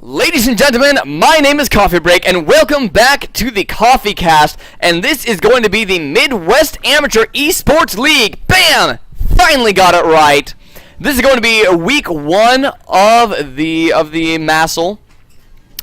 Ladies and gentlemen, my name is Coffee Break, and welcome back to the Coffee Cast. And this is going to be the Midwest Amateur Esports League. Bam! Finally got it right. This is going to be week 1 of the MAeSL.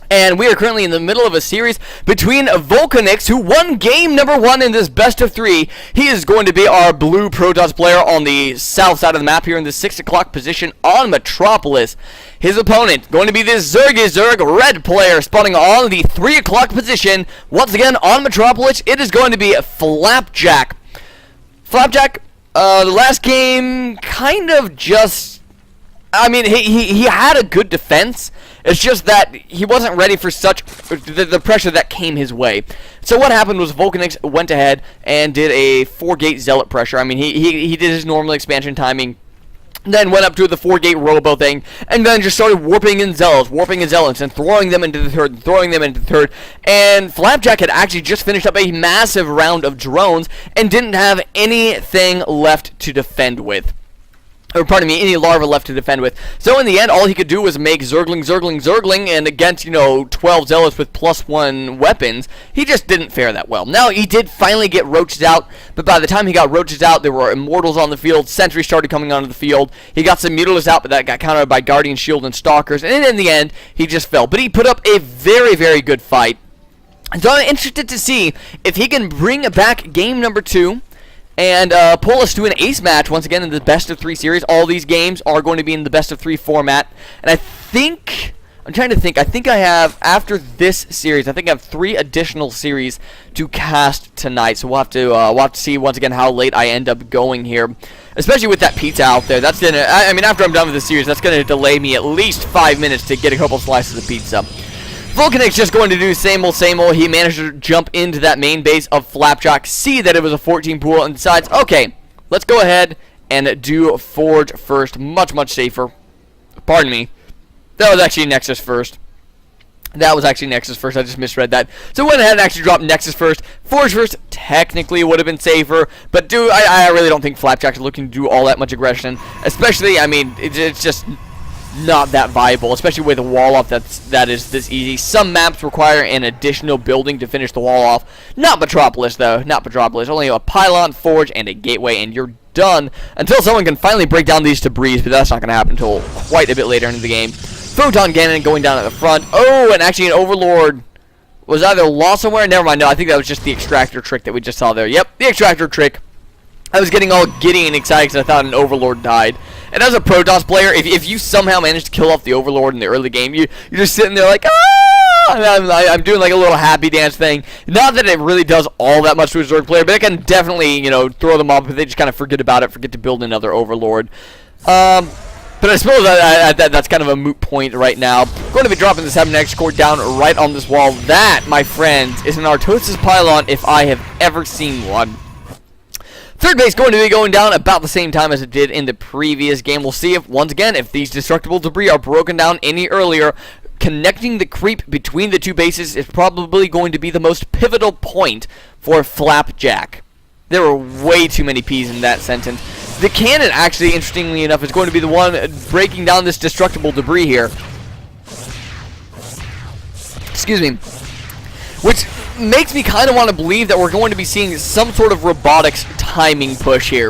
And we are currently in the middle of a series between Vulcanix, who won game number 1 in this best of 3. He is going to be our blue Protoss player on the south side of the map here in the 6 o'clock position on Metropolis. His opponent going to be this Zerg red player spawning on the 3 o'clock position. Once again on Metropolis, it is going to be Flapjack. Flapjack, the last game kind of just... I mean, he had a good defense. It's just that he wasn't ready for such the pressure that came his way. So what happened was Vulcanix went ahead and did a 4-gate zealot pressure. I mean, he did his normal expansion timing, then went up to the 4-gate robo thing, and then just started warping in zealots, and throwing them into the third, and Flapjack had actually just finished up a massive round of drones and didn't have anything left to defend with. Or pardon me, any larva left to defend with. So in the end, all he could do was make Zergling, and against, 12 Zealots with +1 weapons, he just didn't fare that well. Now, he did finally get roached out, but by the time he got roached out, there were Immortals on the field, Sentries started coming onto the field, he got some Mutilas out, but that got countered by Guardian Shield and Stalkers, and in the end, he just fell. But he put up a very, very good fight. And so I'm interested to see if he can bring back game number 2, and pull us to an ace match once again in the best of 3 series. All these games are going to be in the best of 3 format. And I think I have, after this series, I think I have 3 additional series to cast tonight. So we'll have to see once again how late I end up going here. Especially with that pizza out there. That's gonna, I mean, after I'm done with the series, that's gonna delay me at least 5 minutes to get a couple slices of pizza. Vulcanix just going to do same old. He managed to jump into that main base of Flapjack, see that it was a 14 pool, and decides, okay, let's go ahead and do Forge first. Much, much safer. Pardon me. That was actually Nexus first. I just misread that. So went ahead and actually dropped Nexus first. Forge first technically would have been safer, but dude, I really don't think Flapjack's looking to do all that much aggression. Especially, I mean, it's just not that viable, especially with a wall off that is this easy. Some maps require an additional building to finish the wall off. Not Metropolis though, not Metropolis. Only a pylon, forge, and a gateway, and you're done until someone can finally break down these debris, but that's not going to happen until quite a bit later into the game. Photon Cannon going down at the front. Oh, and actually an Overlord was either lost somewhere. Never mind, no, I think that was just the extractor trick that we just saw there. Yep, the extractor trick. I was getting all giddy and excited because I thought an Overlord died. And as a Protoss player, if you somehow manage to kill off the Overlord in the early game, you're just sitting there like, ah! I'm doing like a little happy dance thing. Not that it really does all that much to a Zerg player, but it can definitely, throw them off if they just kind of forget about it, forget to build another Overlord. But I suppose that's kind of a moot point right now. Going to be dropping the 7X core down right on this wall. That, my friends, is an Artosis pylon if I have ever seen one. Third base going to be going down about the same time as it did in the previous game. We'll see if, once again, if these destructible debris are broken down any earlier. Connecting the creep between the 2 bases is probably going to be the most pivotal point for Flapjack. There were way too many P's in that sentence. The cannon, actually, interestingly enough, is going to be the one breaking down this destructible debris here. Excuse me. Which makes me kind of want to believe that we're going to be seeing some sort of robotics timing push here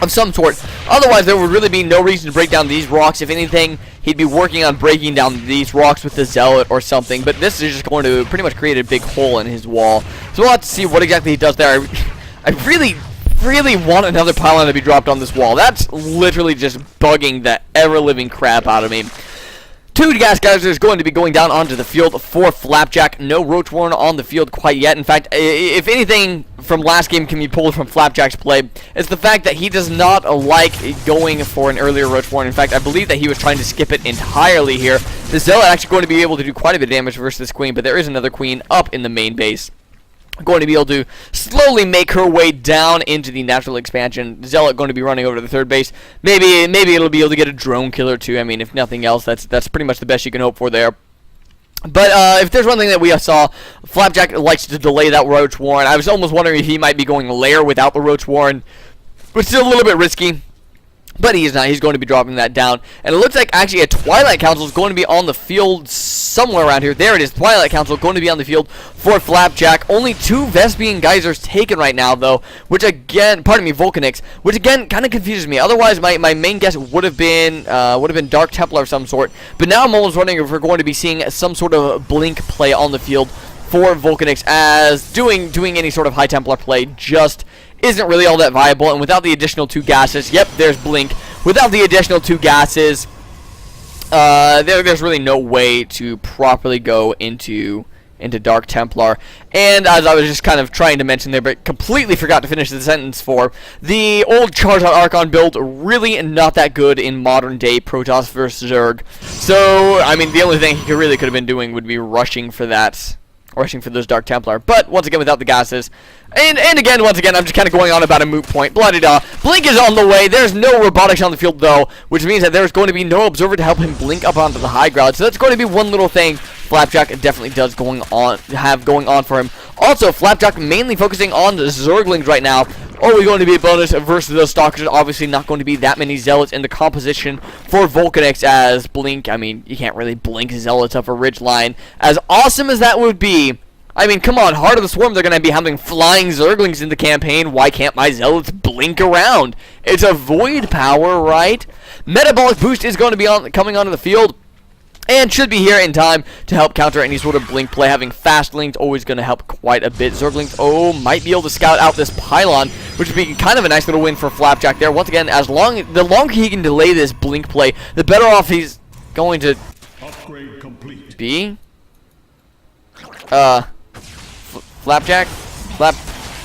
of some sort. Otherwise, there would really be no reason to break down these rocks. If anything, he'd be working on breaking down these rocks with the Zealot or something. But this is just going to pretty much create a big hole in his wall. So we'll have to see what exactly he does there. I really want another pylon to be dropped on this wall. That's literally just bugging the ever-living crap out of me. 2 gas geysers going to be going down onto the field for Flapjack. No Roach Warren on the field quite yet. In fact, if anything from last game can be pulled from Flapjack's play, it's the fact that he does not like going for an earlier Roach Warren. In fact, I believe that he was trying to skip it entirely here. The Zealot actually going to be able to do quite a bit of damage versus this Queen, but there is another Queen up in the main base. Going to be able to slowly make her way down into the natural expansion. Zealot going to be running over to the third base. Maybe it'll be able to get a drone killer too. I mean, if nothing else, that's pretty much the best you can hope for there. But if there's one thing that we saw, Flapjack likes to delay that Roach Warren. I was almost wondering if he might be going lair without the Roach Warren, which is a little bit risky. But he is not. He's going to be dropping that down. And it looks like actually a Twilight Council is going to be on the field somewhere around here. There it is. Twilight Council going to be on the field for Flapjack. Only 2 Vespian Geysers taken right now, though. Which again, pardon me, Vulcanix. Which again kind of confuses me. Otherwise, my main guess would have been Dark Templar of some sort. But now I'm almost wondering if we're going to be seeing some sort of blink play on the field for Vulcanix, as doing any sort of High Templar play just isn't really all that viable. And without the additional 2 gases, yep, there's blink. Without the additional 2 gases, there's really no way to properly go into Dark Templar. And as I was just kind of trying to mention there, but completely forgot to finish the sentence for, the old Charizard Archon build really not that good in modern day Protoss versus Zerg. So, I mean, the only thing he really could have been doing would be rushing for those Dark Templar. But once again, without the gases. And again, once again, I'm just kind of going on about a moot point. Blah-de-da. Blink is on the way. There's no robotics on the field, though, which means that there's going to be no observer to help him blink up onto the high ground. So that's going to be one little thing Flapjack definitely does going on for him. Also, Flapjack mainly focusing on the Zerglings right now. Always going to be a bonus versus those Stalkers. Obviously, not going to be that many Zealots in the composition for Vulcanix, as blink. I mean, you can't really blink Zealots up a ridgeline. As awesome as that would be, I mean, come on, Heart of the Swarm, they're going to be having flying Zerglings in the campaign. Why can't my Zealots blink around? It's a void power, right? Metabolic Boost is going to be coming onto the field, and should be here in time to help counter any sort of blink play. Having fast links always going to help quite a bit. Zerglings, might be able to scout out this pylon, which would be kind of a nice little win for Flapjack there. Once again, the longer he can delay this blink play, the better off he's going to Upgrade complete. be. Flapjack?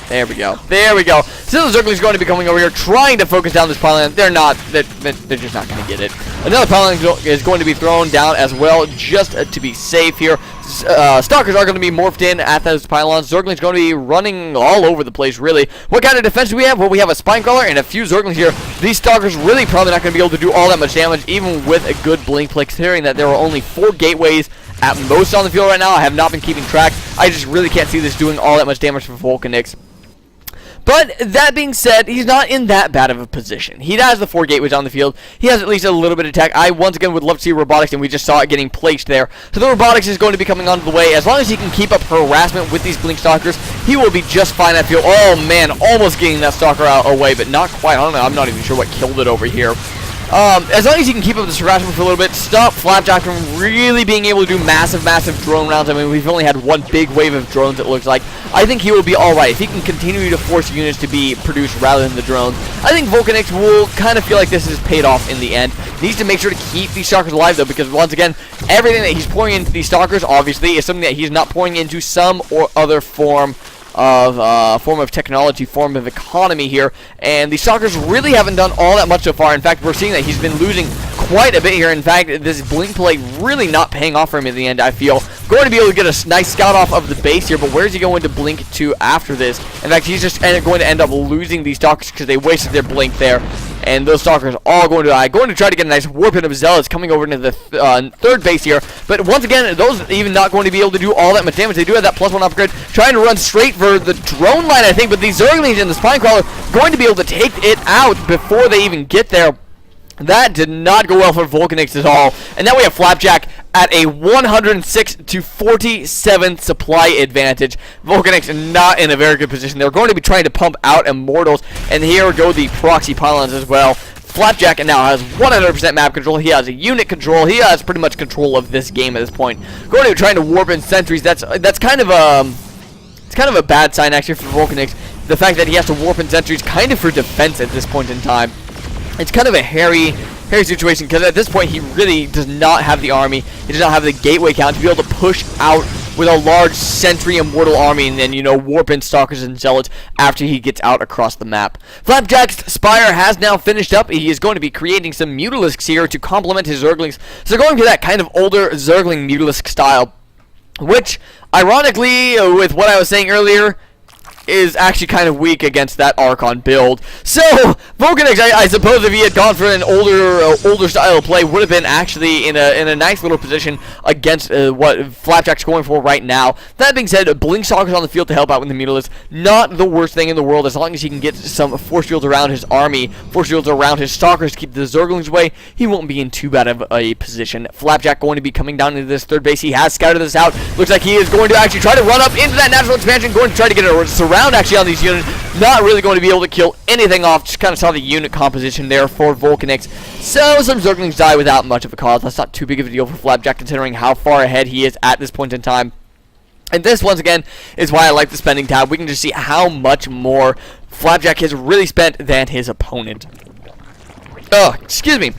There we go. There we go. So the Zergling's going to be coming over here, trying to focus down this pylon. They're not. They're just not going to get it. Another pylon is going to be thrown down as well, just to be safe here. Stalkers are going to be morphed in at those pylons. Zergling's going to be running all over the place, really. What kind of defense do we have? Well, we have a Spine Crawler and a few Zerglings here. These Stalkers really probably not going to be able to do all that much damage, even with a good blink play, considering that there are only 4 gateways at most on the field right now. I have not been keeping track. I just really can't see this doing all that much damage for Vulcanix. But that being said, he's not in that bad of a position. He has the 4 gateways on the field. He has at least a little bit of attack. I once again would love to see robotics, and we just saw it getting placed there. So the robotics is going to be coming onto the way. As long as he can keep up harassment with these blink stalkers, he will be just fine, I feel. Oh man, almost getting that stalker out away, but not quite. I don't know. I'm not even sure what killed it over here. As long as he can keep up this harassment for a little bit, stop Flapjack from really being able to do massive drone rounds. I mean, we've only had 1 big wave of drones, it looks like. I think he will be alright if he can continue to force units to be produced rather than the drones. I think Vulcanix will kind of feel like this is paid off in the end. Needs to make sure to keep these Stalkers alive, though, because once again, everything that he's pouring into these Stalkers, obviously, is something that he's not pouring into some or other form of technology, form of economy here, and the Stalkers really haven't done all that much so far. In fact, we're seeing that he's been losing quite a bit here. In fact, this blink play really not paying off for him in the end, I feel. Going to be able to get a nice scout off of the base here, but where's he going to blink to after this? In fact, he's just going to end up losing these Stalkers because they wasted their blink there. And those Stalkers all going to die. Going to try to get a nice warp in of Zealots coming over into the 3rd base here. But once again, those even not going to be able to do all that much damage. They do have that +1 upgrade. Trying to run straight for the drone line, I think. But these Zerglings and the Spine Crawler going to be able to take it out before they even get there. That did not go well for Vulcanix at all. And now we have Flapjack at a 106 to 47 supply advantage. Vulcanix not in a very good position. They're going to be trying to pump out Immortals. And here go the proxy pylons as well. Flapjack now has 100% map control. He has a unit control. He has pretty much control of this game at this point. Going to be trying to warp in sentries. That's kind of a bad sign actually for Vulcanix. The fact that he has to warp in sentries kind of for defense at this point in time. It's kind of a hairy situation, because at this point he really does not have the army. He does not have the gateway count to be able to push out with a large sentry immortal army and then, you know, warp in Stalkers and Zealots after he gets out across the map. Flapjack's Spire has now finished up. He is going to be creating some Mutalisks here to complement his Zerglings. So they're going to that kind of older Zergling Mutalisk style, which, ironically, with what I was saying earlier, is actually kind of weak against that Archon build. So, Vulcanix, I suppose if he had gone for an older style of play, would have been actually in a nice little position against what Flapjack's going for right now. That being said, Blink Stalker's on the field to help out with the Mutalisk. Not the worst thing in the world, as long as he can get some force fields around his army, force fields around his Stalkers to keep the Zerglings away, he won't be in too bad of a position. Flapjack going to be coming down into this third base. He has scouted this out. Looks like he is going to actually try to run up into that natural expansion, going to try to get a surround actually on these units. Not really going to be able to kill anything off. Just kind of saw the unit composition there for Vulcanix. So some Zerglings die without much of a cause. That's not too big of a deal for Flapjack considering how far ahead he is at this point in time. And this, once again, is why I like the spending tab. We can just see how much more Flapjack has really spent than his opponent. Excuse me.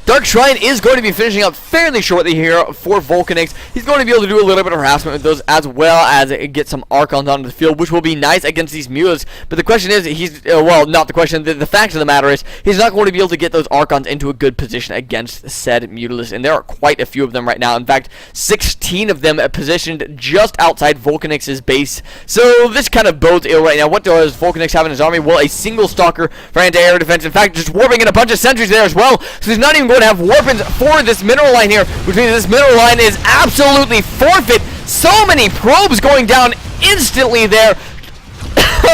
Dark Shrine is going to be finishing up fairly shortly here for Vulcanix. He's going to be able to do a little bit of harassment with those as well as get some Archons onto the field, which will be nice against these Mulas. But the question is, well, not the question, the fact of the matter is, he's not going to be able to get those Archons into a good position against said Mutalisk, and there are quite a few of them right now. In fact, 16 of them positioned just outside Vulcanix's base. So this kind of bodes ill right now. What does Vulcanix have in his army? Well, a single Stalker for anti-air defense. In fact, just warping in a bunch of sentries there as well. So he's not even going to have warpins for this mineral line here, which means this mineral line is absolutely forfeit. So many probes going down instantly there.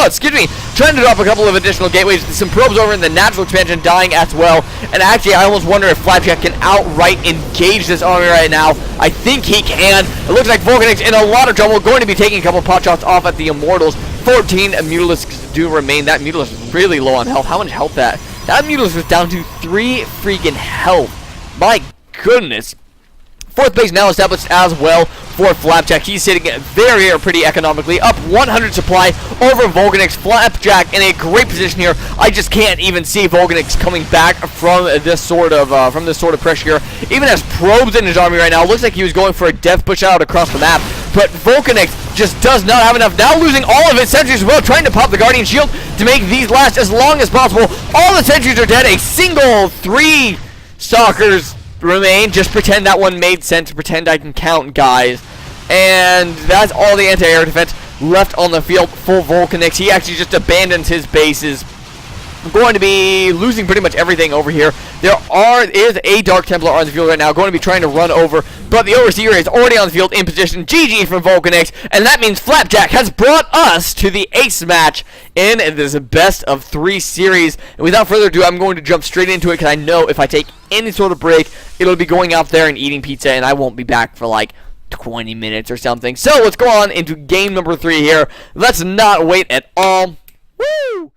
Excuse me, trying to drop a couple of additional gateways. Some probes over in the natural expansion dying as well. And actually, I almost wonder if Flapjack can outright engage this army right now. I think he can. It looks like Vulcanix in a lot of trouble. Going to be taking a couple pot shots off at the Immortals. 14 Mutalisks do remain. That Mutalisk is really low on health. How much health that? That Mutalisk was down to 3 freaking health. My goodness. Fourth base now established as well for Flapjack. He's sitting very pretty economically. Up 100 supply over Vulcanix. Flapjack in a great position here. I just can't even see Vulcanix coming back from this sort of pressure here. Even has probes in his army right now. Looks like he was going for a death push out across the map. But Vulcanix just does not have enough. Now losing all of his sentries as well. Trying to pop the Guardian Shield to make these last as long as possible. All the sentries are dead. A single 3 Stalkers remain. Just pretend that one made sense. Pretend I can count, guys. And that's all the anti-air defense left on the field for Vulcanix. He actually just abandons his bases. I'm going to be losing pretty much everything over here. There is a Dark Templar on the field right now, going to be trying to run over, but the Overseer is already on the field in position. GG from Vulcanix, and that means Flapjack has brought us to the ace match in this best of 3 series. And without further ado, I'm going to jump straight into it because I know if I take any sort of break, it'll be going out there and eating pizza, and I won't be back for like 20 minutes or something. So let's go on into game number 3 here. Let's not wait at all. Woo!